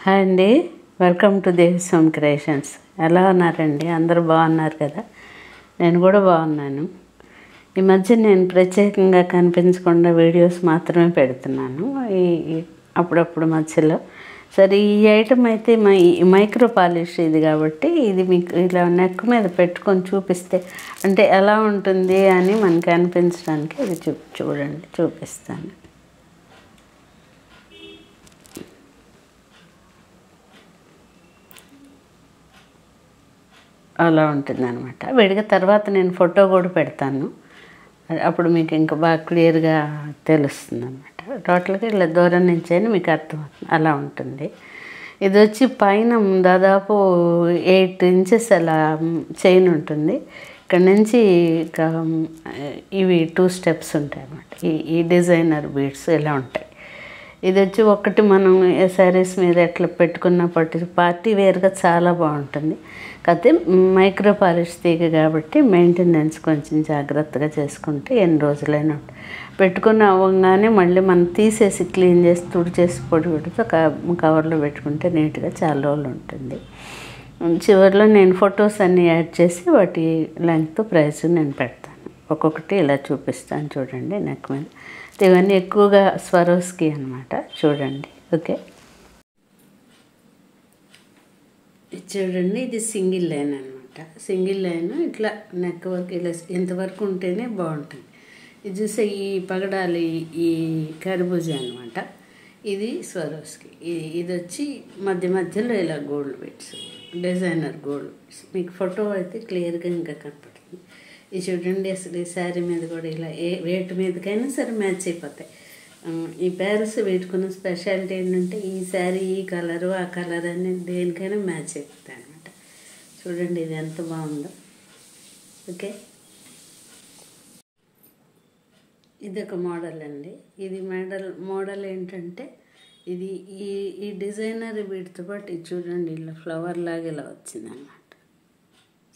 Hi అండి, welcome to దేవ్స్ home creations. ఎలా ఉన్నారండి? అందరూ బాగున్నారు కదా? నేను కూడా బాగున్నాను. ఈ మధ్య నేను ప్రత్యేకంగా కనిపించకుండా వీడియోస్ మాత్రమే పెడుతున్నాను అప్పుడప్పుడు మధ్యలో. సరే, ఈ ఐటమ్ అయితే మైక్రో పాలిష్ ఇది కాబట్టి ఇది మీకు ఇలా నెక్ మీద పెట్టుకొని చూపిస్తే అంటే ఎలా ఉంటుంది అని మనకి అనిపించడానికి ఇది చూడండి, చూపిస్తాను. అలా ఉంటుంది అనమాట. విడిగా తర్వాత నేను ఫోటో కూడా పెడతాను, అప్పుడు మీకు ఇంకా బాగా క్లియర్గా తెలుస్తుంది అనమాట. టోటల్గా ఇలా దూరం నుంచి అయినా మీకు అర్థమవుతుంది. అలా ఉంటుంది. ఇది వచ్చి పైన దాదాపు 8 ఇంచెస్ అలా చైన్ ఉంటుంది. ఇక్కడ నుంచి ఇవి 2 స్టెప్స్ ఉంటాయి అన్నమాట. ఈ డిజైనర్ బీడ్స్ ఇలా ఉంటాయి. ఇది వచ్చి ఒకటి మనం శారీస్ మీద ఎట్లా పెట్టుకున్నప్పటి పార్టీ వేర్గా చాలా బాగుంటుంది. కాకపోతే మైక్రో పాలిష్ తీగ కాబట్టి మెయింటెనెన్స్ కొంచెం జాగ్రత్తగా చేసుకుంటే ఎన్ని రోజులైనా పెట్టుకుని అవ్వగానే మళ్ళీ మనం తీసేసి క్లీన్ చేసి తుడిచేసి పొడి పెడితే కవర్లో పెట్టుకుంటే నీట్గా చాలా రోజులు ఉంటుంది. చివరిలో నేను ఫొటోస్ అన్నీ యాడ్ చేసి వాటి లెంగ్త్ ప్రైస్ నేను పెడతాను. ఒక్కొక్కటి ఇలా చూపిస్తాను చూడండి. నెక్ మీద ఇవన్నీ ఎక్కువగా స్వరోస్కి అనమాట. చూడండి. ఓకే, చూడండి, ఇది సింగిల్ లైన్ అనమాట. సింగిల్ లైన్ ఇట్లా నెక్ వరకు ఇలా ఇంతవరకు ఉంటేనే బాగుంటుంది. ఇది చూస్తే ఈ పగడాలి ఈ కర్బూజా అనమాట. ఇది స్వరోస్కి. ఇది వచ్చి మధ్య మధ్యలో ఇలా gold beads, designer gold beads. మీకు ఫోటో అయితే క్లియర్గా ఇంకా కనపడుతుంది. ఇది చూడండి. అసలు ఈ శారీ మీద కూడా ఇలా వేటి మీదకైనా సరే మ్యాచ్ అయిపోతాయి. ఈ ప్యారెస్ పెట్టుకున్న స్పెషాలిటీ ఏంటంటే ఈ శారీ ఈ కలరు ఆ కలర్ అని దేనికైనా మ్యాచ్ అయిపోతాయి అనమాట. చూడండి ఇది ఎంత బాగుందో. ఓకే, ఇది ఒక మోడల్ అండి. ఇది మోడల్ ఏంటంటే ఇది ఈ డిజైనర్ వీటితో పాటు ఇది చూడండి ఇలా ఫ్లవర్ లాగా ఇలా వచ్చింది అనమాట.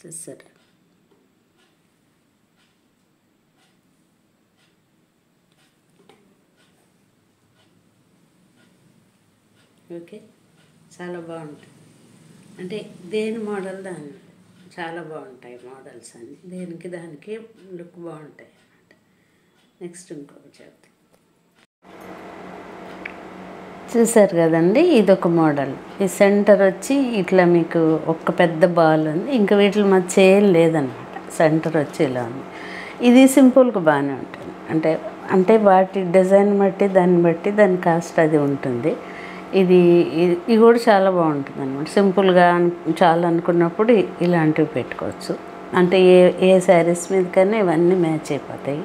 చూసారా? ఓకే, చాలా బాగుంటుంది. అంటే దేని మోడల్ దాని చాలా బాగుంటాయి మోడల్స్ అన్నీ. దేనికి దానికి లుక్ బాగుంటాయి అన్నమాట. నెక్స్ట్ ఇంకొకటి చెప్తాను. చూసారు కదండి, ఇదొక మోడల్. ఈ సెంటర్ వచ్చి ఇట్లా మీకు ఒక పెద్ద బాల్ ఉంది. ఇంకా వీటి మధ్య ఏం లేదనమాట. సెంటర్ వచ్చి ఇలా ఉంది. ఇది సింపుల్గా బాగానే ఉంటుంది. అంటే వాటి డిజైన్ బట్టి దాని కాస్ట్ అది ఉంటుంది. ఇది కూడా చాలా బాగుంటుంది అనమాట. సింపుల్గా చాలా అనుకున్నప్పుడు ఇలాంటివి పెట్టుకోవచ్చు. అంటే ఏ శారీస్ మీదకైనా ఇవన్నీ మ్యాచ్ అయిపోతాయి.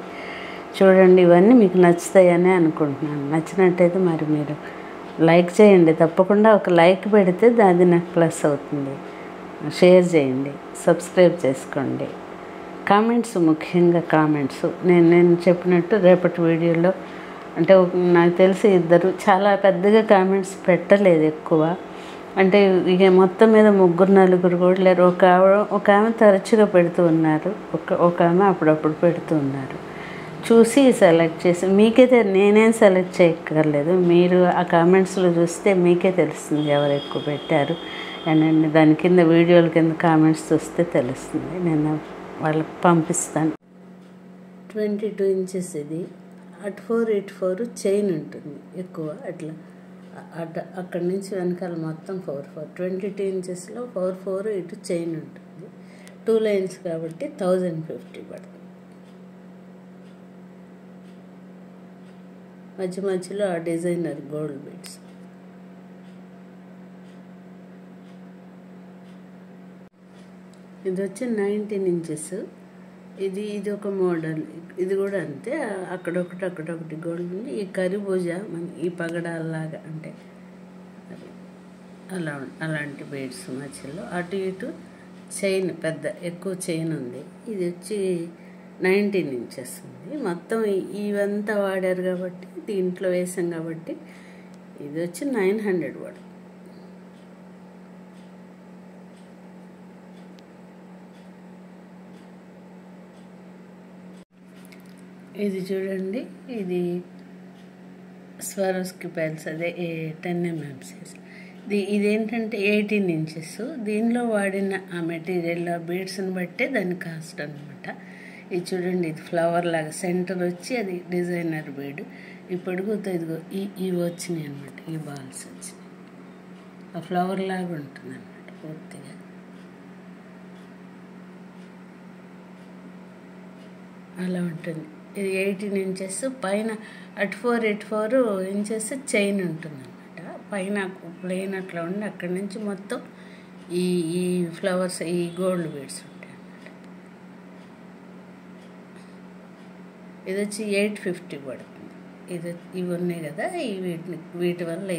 చూడండి, ఇవన్నీ మీకు నచ్చుతాయని అనుకుంటున్నాను. నచ్చినట్టయితే మరి మీరు లైక్ చేయండి. తప్పకుండా ఒక లైక్ పెడితే అది నాకు ప్లస్ అవుతుంది. షేర్ చేయండి, సబ్స్క్రైబ్ చేసుకోండి. కామెంట్స్, ముఖ్యంగా కామెంట్స్ నేను చెప్పినట్టు రేపటి వీడియోలో అంటే నాకు తెలిసి ఇద్దరు చాలా పెద్దగా కామెంట్స్ పెట్టలేదు ఎక్కువ. అంటే ఇక మొత్తం మీద 3-4 కూడా లేరు. ఒక ఆమె తరచుగా పెడుతూ ఉన్నారు, ఒక ఆమె అప్పుడప్పుడు పెడుతూ ఉన్నారు. చూసి సెలెక్ట్ చేసి నేనేం సెలెక్ట్ చేయక్కర్లేదు. మీరు ఆ కామెంట్స్లో చూస్తే మీకే తెలుస్తుంది ఎవరు ఎక్కువ పెట్టారు అని. దాని కింద వీడియోల కింద కామెంట్స్ చూస్తే తెలుస్తుంది. నేను వాళ్ళకి పంపిస్తాను. 22 ఇంచెస్ ఇది. అటు 4 ఇటు 4 చైన్ ఉంటుంది ఎక్కువ. అట్లా అక్కడి నుంచి వెనకాల మొత్తం 4 22 ఇంచెస్లో 4 ఇటు చైన్ ఉంటుంది. 2 లైన్స్ కాబట్టి 1050 పడుతుంది. మధ్యలో ఆ డిజైనర్ గోల్డ్ బీడ్స్. ఇది వచ్చి 19 ఇంచెస్. ఇది ఒక మోడల్. ఇది కూడా అంతే. అక్కడొకటి గోల్డ్ ఉంది. ఈ కరిబూజా ఈ పగడాల్లాగా అంటే అలాంటి బీడ్స్ మధ్యలో అటు ఇటు చైన్ ఎక్కువ చైన్ ఉంది. ఇది వచ్చి 19 ఇంచెస్ ఉంది. మొత్తం ఇవంతా వాడారు కాబట్టి దీంట్లో వేసాం కాబట్టి ఇది వచ్చి 900 పడుతుంది. ఇది చూడండి, ఇది స్వరోస్కి పైల్స్, అదే 10 mm సైజ్. ఇదేంటంటే 18 ఇంచెస్. దీనిలో వాడిన ఆ మెటీరియల్ ఆ బీడ్స్ని బట్టే దాని కాస్ట్ అనమాట. ఇది చూడండి, ఇది ఫ్లవర్ లాగా సెంటర్ వచ్చి అది డిజైనర్ బీడ్. ఈ పొడుగుతో ఇదిగో ఇవి వచ్చినాయి అనమాట. ఈ బాల్స్ వచ్చినాయి, ఆ ఫ్లవర్ లాగా ఉంటుంది అనమాట పూర్తిగా. అలా ఉంటుంది. ఇది 18 ఇంచెస్. పైన అటు 4 ఇంచెస్ చైన్ ఉంటుంది అనమాట. పైన ప్లెయిన్ అట్లా ఉండి అక్కడి నుంచి మొత్తం ఈ ఈ ఫ్లవర్స్, ఈ గోల్డ్ బీడ్స్ ఉంటాయి అన్నమాట. ఇది వచ్చి 850 పడుతుంది. ఇవి ఉన్నాయి కదా, వీటి వల్ల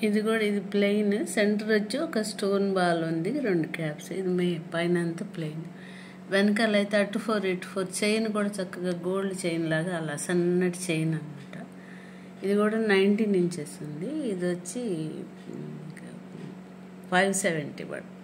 ఇది కూడా ఇది ప్లెయిన్. సెంటర్ వచ్చి ఒక స్టోన్ బాల్ ఉంది, 2 క్యాప్స్. ఇది పైన అంతా ప్లెయిన్. వెనకాల అయితే అటు 4 చైన్ కూడా చక్కగా గోల్డ్ చైన్ లాగా అలా సన్నటి చైన్ అనమాట. ఇది కూడా 19 ఇంచెస్ ఉంది. ఇది వచ్చి 570 పడుతుంది.